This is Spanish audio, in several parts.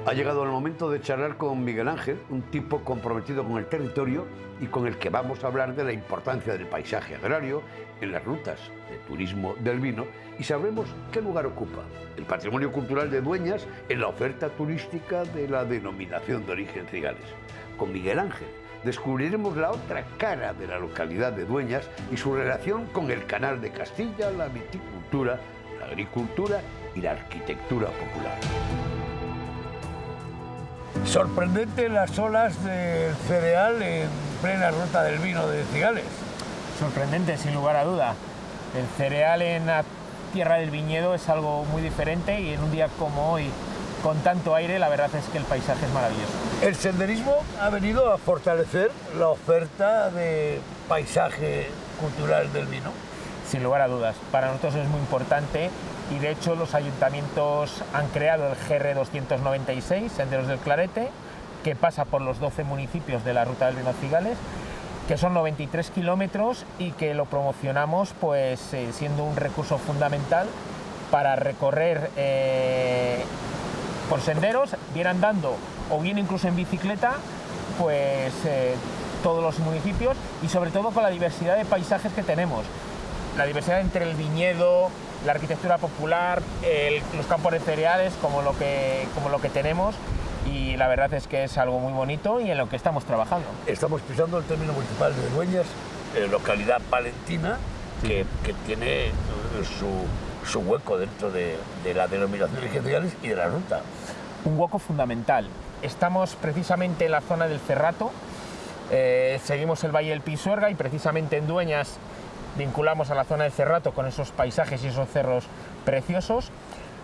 Ha llegado el momento de charlar con Miguel Ángel, un tipo comprometido con el territorio y con el que vamos a hablar de la importancia del paisaje agrario en las rutas de turismo del vino y sabremos qué lugar ocupa el patrimonio cultural de Dueñas en la oferta turística de la denominación de origen Cigales. Con Miguel Ángel descubriremos la otra cara de la localidad de Dueñas y su relación con el Canal de Castilla, la viticultura, la agricultura y la arquitectura popular. Sorprendente las olas del cereal en plena ruta del vino de Cigales. Sorprendente, sin lugar a duda. El cereal en la tierra del viñedo es algo muy diferente y en un día como hoy, con tanto aire, la verdad es que el paisaje es maravilloso. El senderismo ha venido a fortalecer la oferta de paisaje cultural del vino. Sin lugar a dudas, para nosotros es muy importante y de hecho los ayuntamientos han creado el GR 296, Senderos del Clarete, que pasa por los 12 municipios de la ruta del vino Cigales, que son 93 kilómetros y que lo promocionamos pues siendo un recurso fundamental para recorrer por senderos, bien andando o bien incluso en bicicleta, pues todos los municipios y sobre todo con la diversidad de paisajes que tenemos. La diversidad entre el viñedo, la arquitectura popular, los campos de cereales, como lo que tenemos, y la verdad es que es algo muy bonito y en lo que estamos trabajando. Estamos pisando el término municipal de Dueñas, localidad palentina, que tiene su hueco dentro de la denominación de origen Cigales y de la ruta. Un hueco fundamental. Estamos precisamente en la zona del Cerrato, seguimos el Valle del Pisuerga y precisamente en Dueñas vinculamos a la zona del Cerrato con esos paisajes y esos cerros preciosos,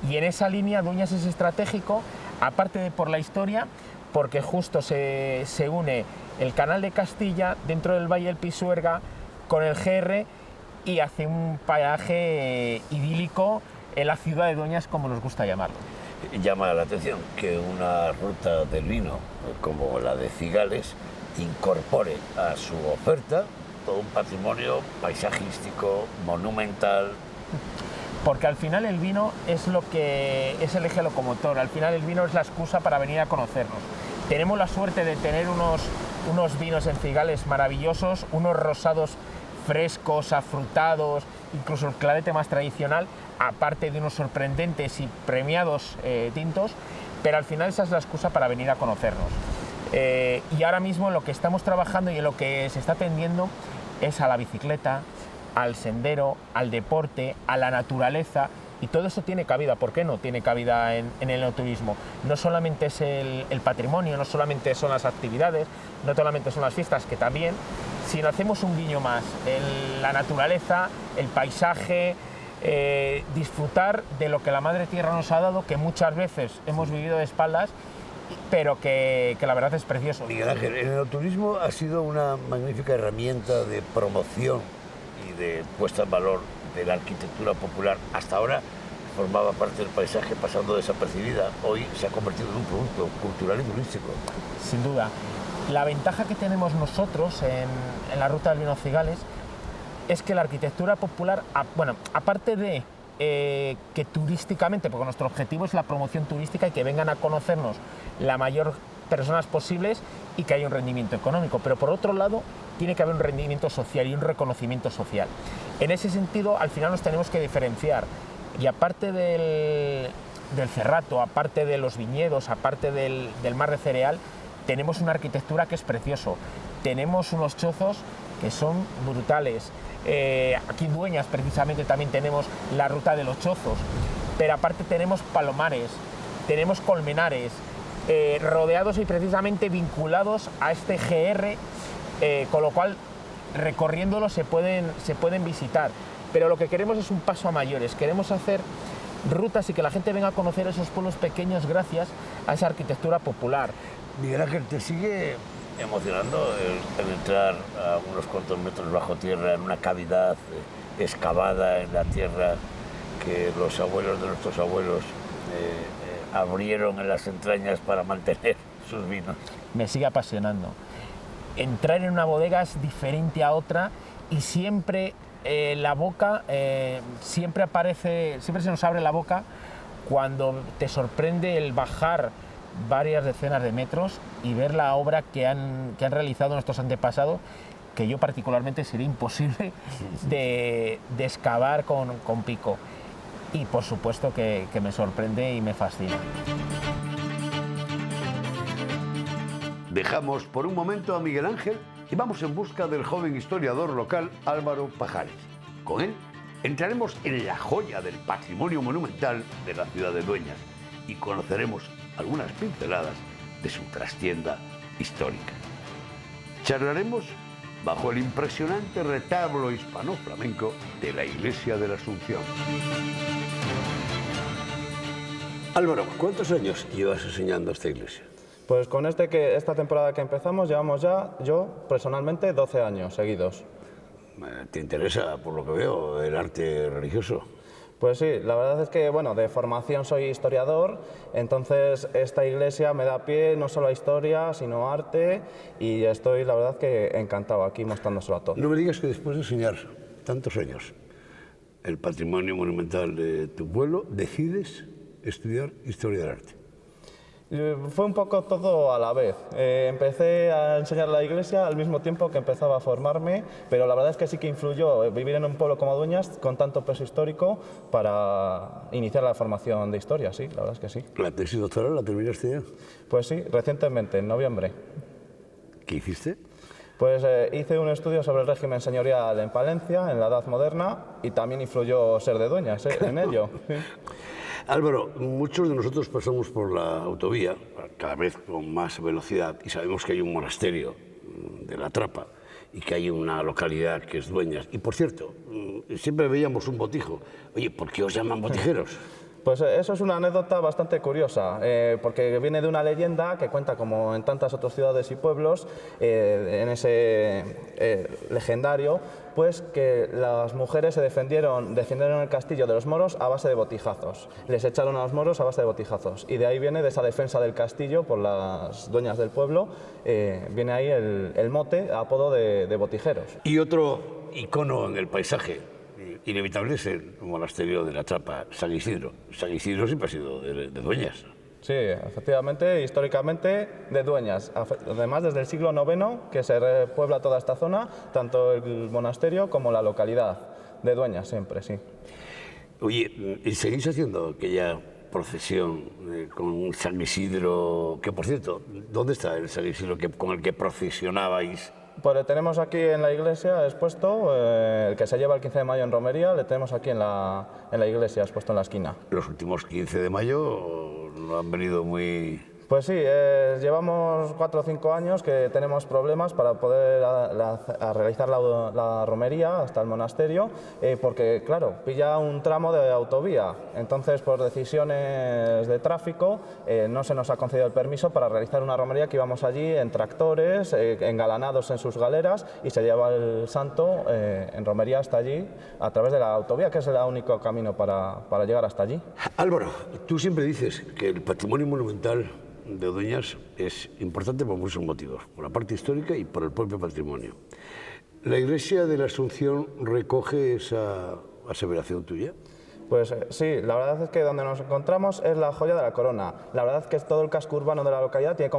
y en esa línea Dueñas es estratégico, aparte de por la historia, porque justo se une el Canal de Castilla dentro del Valle del Pisuerga con el GR y hace un paisaje idílico en la ciudad de Dueñas, como nos gusta llamarlo. Llama la atención que una ruta del vino como la de Cigales incorpore a su oferta todo un patrimonio paisajístico, monumental. Porque al final el vino es lo que es el eje locomotor, al final el vino es la excusa para venir a conocernos. Tenemos la suerte de tener unos vinos en Cigales maravillosos, unos rosados frescos, afrutados, incluso el clarete más tradicional, aparte de unos sorprendentes y premiados tintos, pero al final esa es la excusa para venir a conocernos. Y ahora mismo en lo que estamos trabajando y en lo que se está atendiendo es a la bicicleta, al sendero, al deporte, a la naturaleza, y todo eso tiene cabida. ¿Por qué no tiene cabida en el enoturismo? No solamente es el patrimonio, no solamente son las actividades, no solamente son las fiestas, que también, sino hacemos un guiño más, la naturaleza, el paisaje, disfrutar de lo que la Madre Tierra nos ha dado, que muchas veces hemos vivido de espaldas, pero que la verdad es precioso. Miguel Ángel, el enoturismo ha sido una magnífica herramienta de promoción y de puesta en valor de la arquitectura popular. Hasta ahora formaba parte del paisaje pasando desapercibida. Hoy se ha convertido en un producto cultural y turístico. Sin duda. La ventaja que tenemos nosotros en la ruta del vino Cigales es que la arquitectura popular, bueno, aparte de que turísticamente, porque nuestro objetivo es la promoción turística y que vengan a conocernos la mayor personas posibles y que haya un rendimiento económico, pero por otro lado tiene que haber un rendimiento social y un reconocimiento social. En ese sentido, al final nos tenemos que diferenciar, y aparte del Cerrato, aparte de los viñedos, aparte del mar de cereal, tenemos una arquitectura que es precioso, tenemos unos chozos que son brutales. Aquí en Dueñas precisamente también tenemos la ruta de los chozos, pero aparte tenemos palomares, tenemos colmenares, rodeados y precisamente vinculados a este GR, con lo cual recorriéndolo se pueden visitar, pero lo que queremos es un paso a mayores, queremos hacer rutas y que la gente venga a conocer esos pueblos pequeños gracias a esa arquitectura popular. Miguel Ángel, ¿te sigue emocionando el entrar a unos cuantos metros bajo tierra en una cavidad excavada en la tierra que los abuelos de nuestros abuelos abrieron en las entrañas para mantener sus vinos? Me sigue apasionando. Entrar en una bodega es diferente a otra y siempre la boca, siempre se nos abre la boca cuando te sorprende el bajar varias decenas de metros y ver la obra que han realizado nuestros antepasados, que yo particularmente sería imposible de excavar con pico. Y por supuesto que me sorprende y me fascina. Dejamos por un momento a Miguel Ángel y vamos en busca del joven historiador local Álvaro Pajares. Con él entraremos en la joya del patrimonio monumental de la ciudad de Dueñas y conoceremos algunas pinceladas de su trastienda histórica. Charlaremos bajo el impresionante retablo hispano-flamenco de la Iglesia de la Asunción. Álvaro, ¿cuántos años llevas enseñando esta iglesia? Pues con esta temporada que empezamos llevamos ya, yo personalmente, 12 años seguidos. ¿Te interesa, por lo que veo, el arte religioso? Pues sí, la verdad es que, bueno, de formación soy historiador, entonces esta iglesia me da pie no solo a historia, sino a arte, y estoy, la verdad, que encantado aquí mostrándoselo a todos. No me digas que después de enseñar tantos años el patrimonio monumental de tu pueblo, decides estudiar historia del arte. Fue un poco todo a la vez. Empecé a enseñar la iglesia al mismo tiempo que empezaba a formarme, pero la verdad es que sí que influyó vivir en un pueblo como Dueñas con tanto peso histórico para iniciar la formación de historia, sí, la verdad es que sí. ¿La tesis doctoral la terminaste ya? Pues sí, recientemente, en noviembre. ¿Qué hiciste? Pues hice un estudio sobre el régimen señorial en Palencia, en la Edad Moderna, y también influyó ser de Dueñas en ello. Sí. Álvaro, muchos de nosotros pasamos por la autovía, cada vez con más velocidad, y sabemos que hay un monasterio de la Trapa y que hay una localidad que es Dueñas. Y por cierto, siempre veíamos un botijo. Oye, ¿por qué os llaman botijeros? Pues eso es una anécdota bastante curiosa, porque viene de una leyenda que cuenta, como en tantas otras ciudades y pueblos, en ese legendario, pues que las mujeres se defendieron el castillo de los moros a base de botijazos. Les echaron a los moros a base de botijazos. Y de ahí viene, de esa defensa del castillo por las dueñas del pueblo, viene ahí el mote, apodo de botijeros. Y otro icono en el paisaje inevitable es el monasterio de la Trapa, San Isidro. San Isidro siempre ha sido de Dueñas. Sí, efectivamente, históricamente de Dueñas. Además, desde el siglo IX que se repuebla toda esta zona, tanto el monasterio como la localidad de Dueñas, siempre, sí. Oye, ¿y seguís haciendo aquella procesión con San Isidro? Que, por cierto, ¿dónde está el San Isidro con el que procesionabais? Pues le tenemos aquí en la iglesia expuesto, el que se lleva el 15 de mayo en romería, le tenemos aquí en la iglesia expuesto en la esquina. Los últimos 15 de mayo no han venido muy... Pues sí, llevamos 4 o 5 años que tenemos problemas para poder realizar la romería hasta el monasterio, porque claro, pilla un tramo de autovía, entonces por decisiones de tráfico no se nos ha concedido el permiso para realizar una romería que íbamos allí en tractores, engalanados en sus galeras, y se lleva el santo en romería hasta allí a través de la autovía, que es el único camino para llegar hasta allí. Álvaro, tú siempre dices que el patrimonio monumental de Dueñas es importante por muchos motivos, por la parte histórica y por el propio patrimonio. ¿La Iglesia de la Asunción recoge esa aseveración tuya? Pues sí, la verdad es que donde nos encontramos es la joya de la corona. La verdad es que todo el casco urbano de la localidad tiene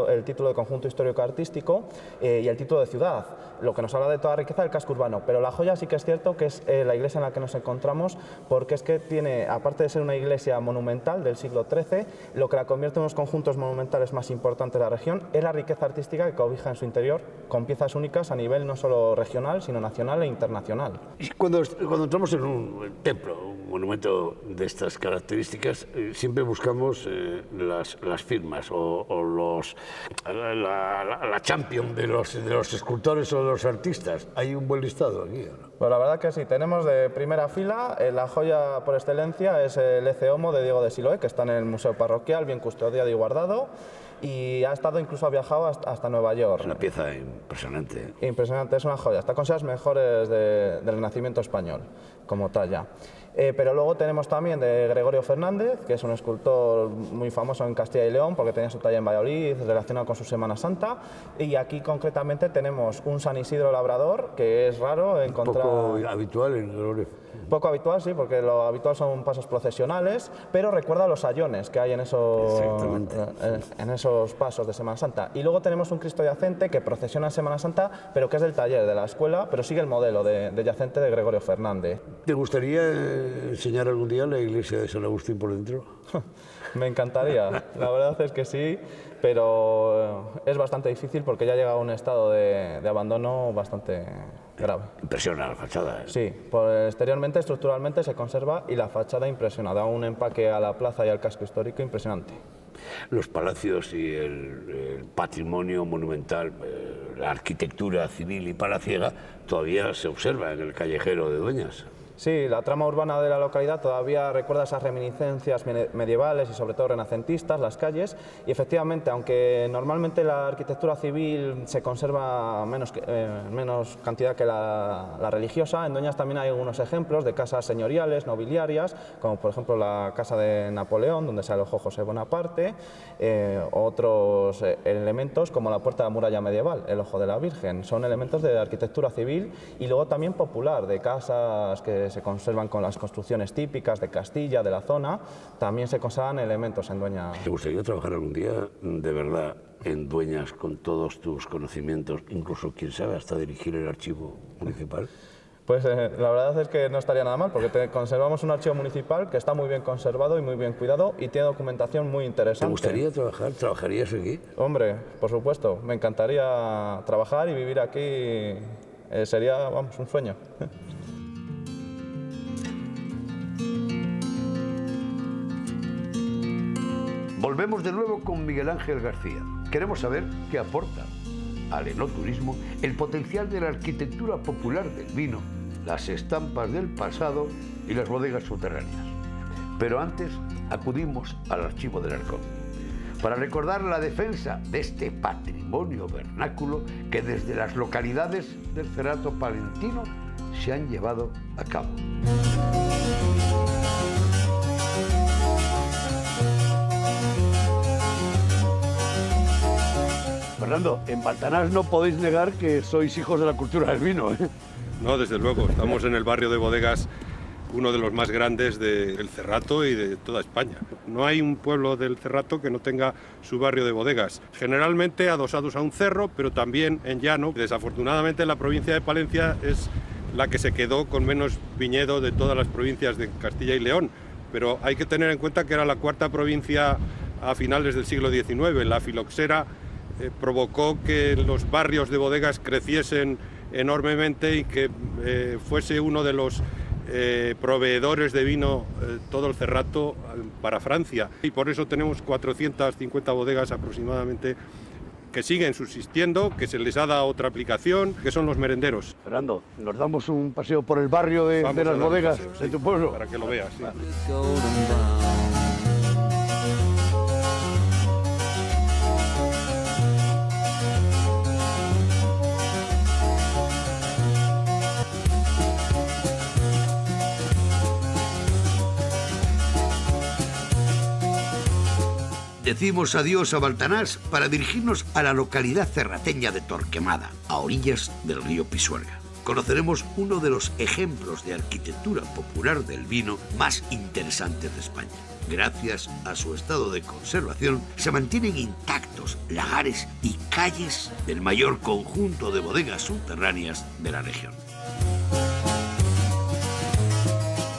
el título de conjunto histórico-artístico y el título de ciudad, lo que nos habla de toda la riqueza del casco urbano. Pero la joya sí que es cierto que es la iglesia en la que nos encontramos, porque es que tiene, aparte de ser una iglesia monumental del siglo XIII, lo que la convierte en unos conjuntos monumentales más importantes de la región es la riqueza artística que cobija en su interior, con piezas únicas a nivel no solo regional, sino nacional e internacional. Y cuando entramos en un templo, un monumento de estas características, siempre buscamos las firmas o la champion de los escultores o de los artistas. ¿Hay un buen listado aquí, ¿no? Pues la verdad que sí, tenemos de primera fila, la joya por excelencia es el Ece Homo de Diego de Siloé, que está en el Museo Parroquial, bien custodiado y guardado. y ha viajado hasta Nueva York. Es una pieza impresionante. Impresionante, es una joya. Está considerada las mejores del Renacimiento español, como talla. Pero luego tenemos también de Gregorio Fernández, que es un escultor muy famoso en Castilla y León porque tenía su talla en Valladolid relacionado con su Semana Santa. Y aquí concretamente tenemos un San Isidro Labrador, que es raro encontrar. Poco habitual en Gregorio. Poco habitual, sí, porque lo habitual son pasos procesionales, pero recuerda los sayones que hay en esos pasos de Semana Santa. Y luego tenemos un Cristo yacente que procesiona en Semana Santa, pero que es del taller de la escuela, pero sigue el modelo de yacente de Gregorio Fernández. ¿Te gustaría enseñar algún día la iglesia de San Agustín por dentro? Me encantaría, la verdad es que sí, pero es bastante difícil porque ya llega a un estado de abandono bastante grave. Impresiona la fachada. Sí, exteriormente, estructuralmente se conserva y la fachada impresiona, da un empaque a la plaza y al casco histórico impresionante. Los palacios y el patrimonio monumental, la arquitectura civil y palaciega todavía se observa en el callejero de Dueñas. Sí, la trama urbana de la localidad todavía recuerda esas reminiscencias medievales y sobre todo renacentistas, las calles, y efectivamente, aunque normalmente la arquitectura civil se conserva menos cantidad que la religiosa, en Dueñas también hay algunos ejemplos de casas señoriales, nobiliarias, como por ejemplo la casa de Napoleón, donde se alojó José Bonaparte, otros elementos como la puerta de la muralla medieval, el Ojo de la Virgen, son elementos de arquitectura civil y luego también popular, de casas que se conservan con las construcciones típicas de Castilla, de la zona, también se conservan elementos en Dueñas. ¿Te gustaría trabajar algún día de verdad en Dueñas con todos tus conocimientos, incluso, quién sabe, hasta dirigir el archivo municipal? Pues la verdad es que no estaría nada mal, porque conservamos un archivo municipal que está muy bien conservado y muy bien cuidado y tiene documentación muy interesante. ¿Te gustaría trabajar? ¿Trabajarías aquí? Hombre, por supuesto, me encantaría trabajar y vivir aquí, sería, vamos, un sueño. Volvemos de nuevo con Miguel Ángel García. Queremos saber qué aporta al enoturismo el potencial de la arquitectura popular del vino, las estampas del pasado y las bodegas subterráneas. Pero antes acudimos al Archivo del Arcón para recordar la defensa de este patrimonio vernáculo que desde las localidades del Cerrato Palentino se han llevado a cabo. Fernando, en Baltanás no podéis negar que sois hijos de la cultura del vino, ¿eh? No, desde luego. Estamos en el barrio de bodegas, uno de los más grandes del Cerrato y de toda España. No hay un pueblo del Cerrato que no tenga su barrio de bodegas. Generalmente adosados a un cerro, pero también en llano. Desafortunadamente la provincia de Palencia es la que se quedó con menos viñedo de todas las provincias de Castilla y León. Pero hay que tener en cuenta que era la cuarta provincia a finales del siglo XIX. La filoxera provocó que los barrios de bodegas creciesen enormemente y que fuese uno de los proveedores de vino todo el Cerrato para Francia. Y por eso tenemos 450 bodegas aproximadamente que siguen subsistiendo, que se les ha dado otra aplicación, que son los merenderos. Fernando, nos damos un paseo por el barrio de las bodegas de tu pueblo. Para que lo veas. Sí. Decimos adiós a Baltanás para dirigirnos a la localidad cerrateña de Torquemada, a orillas del río Pisuerga. Conoceremos uno de los ejemplos de arquitectura popular del vino más interesantes de España. Gracias a su estado de conservación, se mantienen intactos lagares y calles del mayor conjunto de bodegas subterráneas de la región.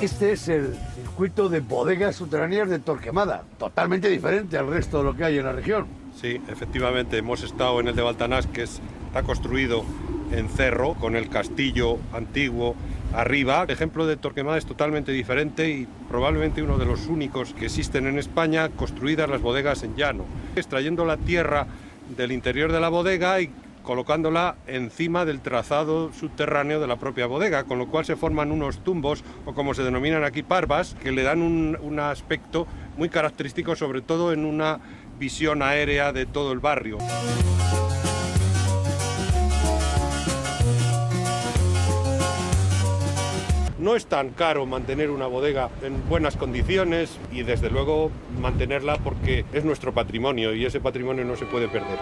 Este es el circuito de bodegas subterráneas de Torquemada, totalmente diferente al resto de lo que hay en la región. Sí, efectivamente, hemos estado en el de Baltanás, que está construido en cerro, con el castillo antiguo arriba. El ejemplo de Torquemada es totalmente diferente y probablemente uno de los únicos que existen en España construidas las bodegas en llano, extrayendo la tierra del interior de la bodega y colocándola encima del trazado subterráneo de la propia bodega, con lo cual se forman unos tumbos, o como se denominan aquí, parvas, que le dan un aspecto muy característico, sobre todo en una visión aérea de todo el barrio. No es tan caro mantener una bodega en buenas condiciones y desde luego mantenerla porque es nuestro patrimonio y ese patrimonio no se puede perder.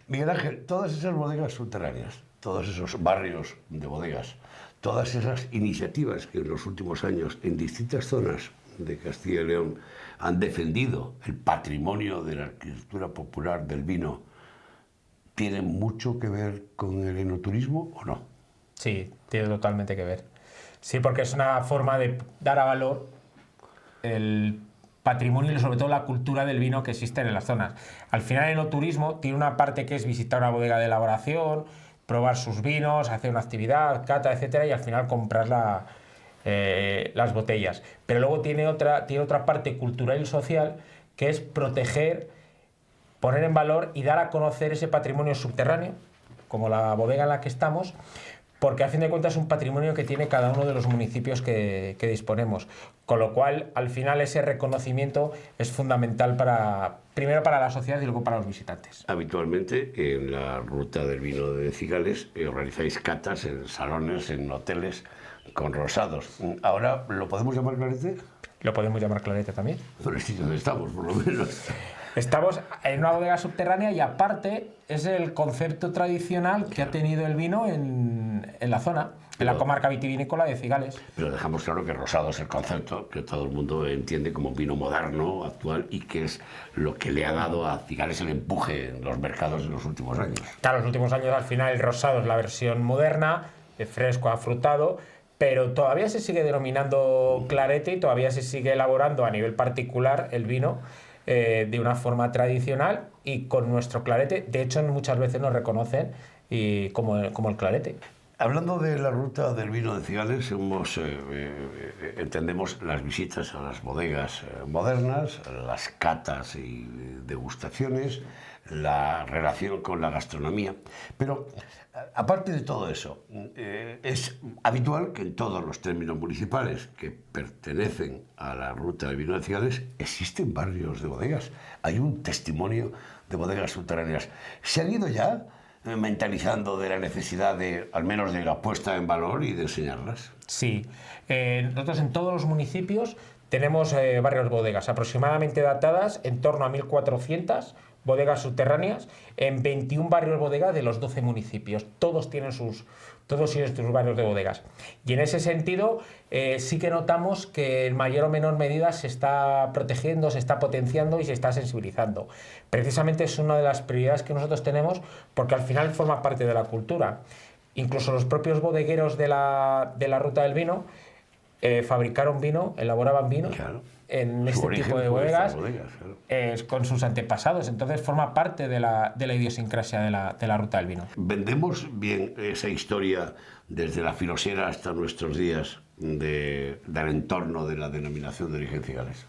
Miguel Ángel, todas esas bodegas subterráneas, todos esos barrios de bodegas, todas esas iniciativas que en los últimos años en distintas zonas de Castilla y León han defendido el patrimonio de la arquitectura popular del vino, ¿tienen mucho que ver con el enoturismo o no? Sí, tiene totalmente que ver. Sí, porque es una forma de dar a valor el patrimonio y sobre todo la cultura del vino que existe en las zonas. Al final el enoturismo tiene una parte que es visitar una bodega de elaboración, probar sus vinos, hacer una actividad, cata, etcétera, y al final comprar las botellas. Pero luego tiene otra parte cultural y social que es proteger, poner en valor y dar a conocer ese patrimonio subterráneo, como la bodega en la que estamos, porque a fin de cuentas es un patrimonio que tiene cada uno de los municipios que disponemos. Con lo cual, al final, ese reconocimiento es fundamental primero para la sociedad y luego para los visitantes. Habitualmente, en la ruta del vino de Cigales, organizáis catas en salones, en hoteles, con rosados. ¿Ahora lo podemos llamar clarete? Lo podemos llamar clarete también. Por el sitio donde estamos, por lo menos. Estamos en una bodega subterránea y aparte es el concepto tradicional que ha tenido el vino en la zona, en la comarca vitivinícola de Cigales. Pero dejamos claro que rosado es el concepto que todo el mundo entiende como vino moderno, actual, y que es lo que le ha dado a Cigales el empuje en los mercados en los últimos años. Claro, en los últimos años al final el rosado es la versión moderna, de fresco, afrutado, pero todavía se sigue denominando clarete y todavía se sigue elaborando a nivel particular el vino de una forma tradicional y con nuestro clarete. De hecho, muchas veces nos reconocen como el clarete. Hablando de la ruta del vino de Cigales, entendemos las visitas a las bodegas modernas, las catas y degustaciones, la relación con la gastronomía. Pero, aparte de todo eso, es habitual que en todos los términos municipales que pertenecen a la ruta del vino de Cigales existen barrios de bodegas. Hay un testimonio de bodegas subterráneas. ¿Se han ido ya mentalizando de la necesidad de, al menos de la puesta en valor y de enseñarlas? Sí. Nosotros en todos los municipios tenemos barrios bodegas, aproximadamente datadas en torno a 1400 bodegas subterráneas en 21 barrios bodegas de los 12 municipios. Todos tienen sus barrios de bodegas. Y en ese sentido sí que notamos que en mayor o menor medida se está protegiendo, se está potenciando y se está sensibilizando. Precisamente es una de las prioridades que nosotros tenemos porque al final forma parte de la cultura. Incluso los propios bodegueros de la ruta del vino fabricaron vino, elaboraban vino. Claro. En este tipo de bodegas, claro. Con sus antepasados. Entonces forma parte de la idiosincrasia de la ruta del vino. ¿Vendemos bien esa historia desde la filosera hasta nuestros días del entorno de la denominación de origen Cigales?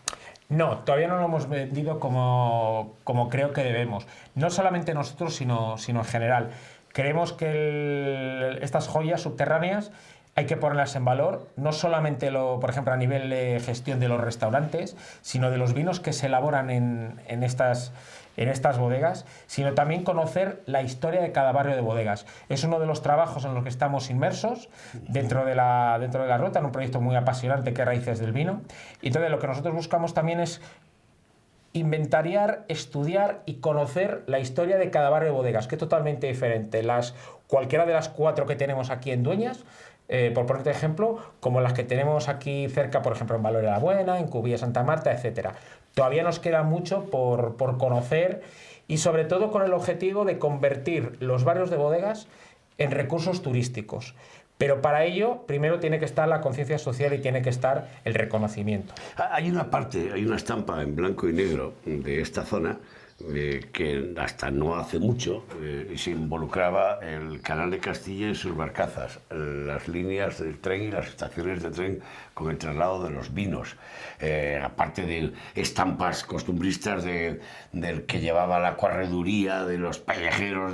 No, todavía no lo hemos vendido como creo que debemos. No solamente nosotros, sino en general. Creemos que estas joyas subterráneas hay que ponerlas en valor, no solamente, por ejemplo, a nivel de gestión de los restaurantes, sino de los vinos que se elaboran en estas bodegas, sino también conocer la historia de cada barrio de bodegas. Es uno de los trabajos en los que estamos inmersos dentro de la ruta, en un proyecto muy apasionante que es Raíces del Vino. Y entonces lo que nosotros buscamos también es inventariar, estudiar y conocer la historia de cada barrio de bodegas, que es totalmente diferente. Cualquiera de las 4 que tenemos aquí en Dueñas, por ponerte ejemplo, como las que tenemos aquí cerca, por ejemplo, en Valor de la Buena, en Cubilla, Santa Marta, etcétera. Todavía nos queda mucho por conocer y sobre todo con el objetivo de convertir los barrios de bodegas en recursos turísticos. Pero para ello, primero tiene que estar la conciencia social y tiene que estar el reconocimiento. Hay una estampa en blanco y negro de esta zona que hasta no hace mucho se involucraba el Canal de Castilla y sus barcazas, las líneas del tren y las estaciones de tren con el traslado de los vinos, aparte de estampas costumbristas del que llevaba la correduría, de los pellejeros,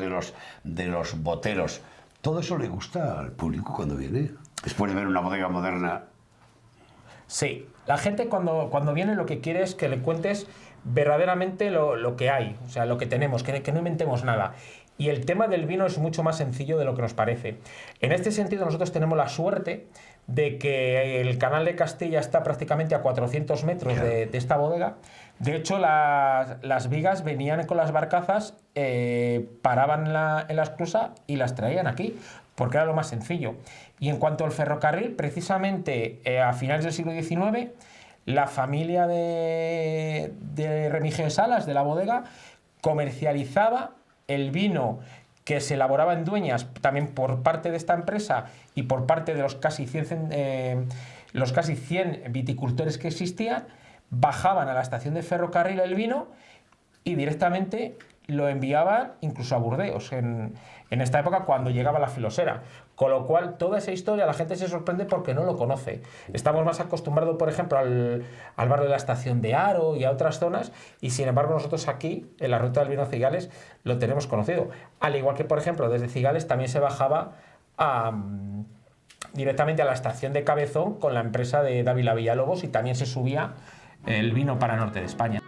de los boteros. ¿Todo eso le gusta al público cuando viene? Después de ver una bodega moderna. Sí, la gente cuando viene lo que quiere es que le cuentes verdaderamente lo que hay, o sea, lo que tenemos, que no inventemos nada. Y el tema del vino es mucho más sencillo de lo que nos parece. En este sentido, nosotros tenemos la suerte de que el Canal de Castilla está prácticamente a 400 metros de esta bodega. De hecho, las vigas venían con las barcazas, paraban en la esclusa y las traían aquí, porque era lo más sencillo. Y en cuanto al ferrocarril, precisamente a finales del siglo XIX, la familia de Remigio de Salas, de la bodega, comercializaba el vino que se elaboraba en Dueñas, también por parte de esta empresa y por parte de los casi 100 viticultores que existían, bajaban a la estación de ferrocarril el vino y directamente lo enviaban incluso a Burdeos en esta época, cuando llegaba la filosera. Con lo cual, toda esa historia la gente se sorprende porque no lo conoce. Estamos más acostumbrados, por ejemplo, al barrio de la Estación de Haro y a otras zonas, y sin embargo nosotros aquí, en la ruta del vino Cigales, lo tenemos conocido. Al igual que, por ejemplo, desde Cigales también se bajaba directamente a la estación de Cabezón con la empresa de Dávila Villalobos, y también se subía el vino para el norte de España.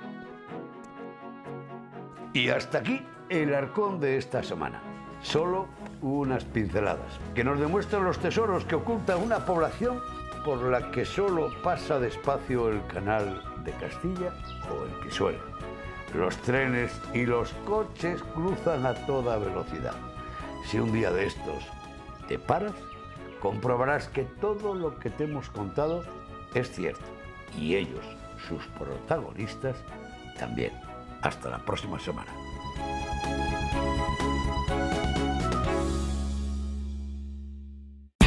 Y hasta aquí el Arcón de esta semana. Solo unas pinceladas que nos demuestran los tesoros que oculta una población por la que solo pasa despacio el Canal de Castilla o el Pisuerga. Los trenes y los coches cruzan a toda velocidad. Si un día de estos te paras, comprobarás que todo lo que te hemos contado es cierto. Y ellos, sus protagonistas, también. Hasta la próxima semana.